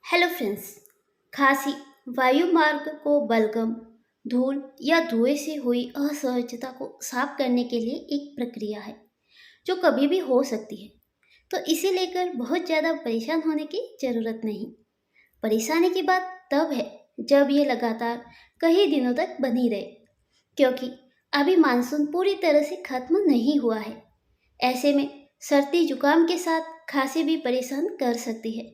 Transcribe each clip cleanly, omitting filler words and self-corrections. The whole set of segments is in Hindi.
Hello friends. खांसी वायु मार्ग को बलगम, धूल या धुएं से हुई असहजता को साफ करने के लिए एक प्रक्रिया है जो कभी भी हो सकती है। तो इसे लेकर बहुत ज़्यादा परेशान होने की ज़रूरत नहीं। परेशानी की बात तब है जब ये लगातार कई दिनों तक बनी रहे, क्योंकि अभी मानसून पूरी तरह से खत्म नहीं हुआ है। ऐसे में सर्दी जुकाम के साथ खांसी भी परेशान कर सकती है।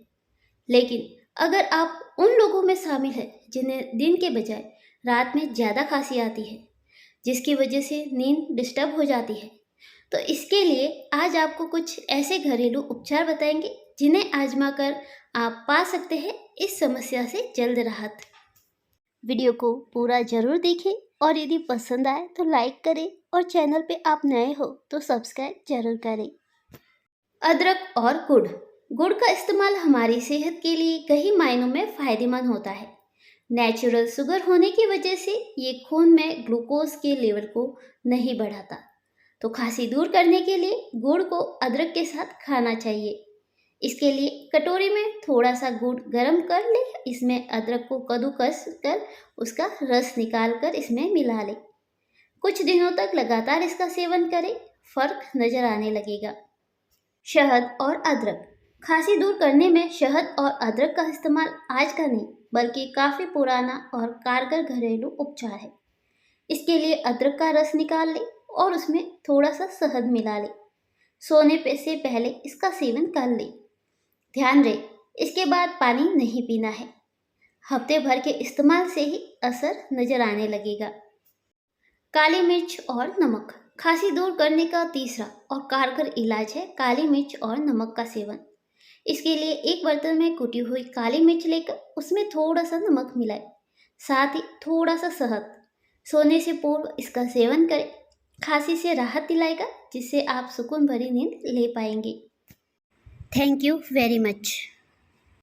लेकिन अगर आप उन लोगों में शामिल हैं जिन्हें दिन के बजाय रात में ज़्यादा खांसी आती है, जिसकी वजह से नींद डिस्टर्ब हो जाती है, तो इसके लिए आज आपको कुछ ऐसे घरेलू उपचार बताएंगे जिन्हें आजमा कर आप पा सकते हैं इस समस्या से जल्द राहत। वीडियो को पूरा जरूर देखें और यदि पसंद आए तो लाइक करें और चैनल पे आप नए हो तो सब्सक्राइब जरूर करें। अदरक और गुड़। गुड़ का इस्तेमाल हमारी सेहत के लिए कई मायनों में फायदेमंद होता है। नेचुरल शुगर होने की वजह से ये खून में ग्लूकोज के लेवल को नहीं बढ़ाता। तो खांसी दूर करने के लिए गुड़ को अदरक के साथ खाना चाहिए। इसके लिए कटोरी में थोड़ा सा गुड़ गर्म कर ले, इसमें अदरक को कद्दूकस कर उसका रस निकाल कर इसमें मिला ले। कुछ दिनों तक लगातार इसका सेवन करें, फर्क नजर आने लगेगा। शहद और अदरक। खांसी दूर करने में शहद और अदरक का इस्तेमाल आज का नहीं बल्कि काफ़ी पुराना और कारगर घरेलू उपचार है। इसके लिए अदरक का रस निकाल लें और उसमें थोड़ा सा शहद मिला लें। सोने पे से पहले इसका सेवन कर लें। ध्यान रहे, इसके बाद पानी नहीं पीना है। हफ्ते भर के इस्तेमाल से ही असर नजर आने लगेगा। काली मिर्च और नमक। खांसी दूर करने का तीसरा और कारगर इलाज है काली मिर्च और नमक का सेवन। इसके लिए एक बर्तन में कुटी हुई काली मिर्च लेकर उसमें थोड़ा सा नमक मिलाएं, साथ ही थोड़ा सा शहद। सोने से पूर्व इसका सेवन करें। खांसी से राहत दिलाएगा, जिससे आप सुकून भरी नींद ले पाएंगे। Thank you very much.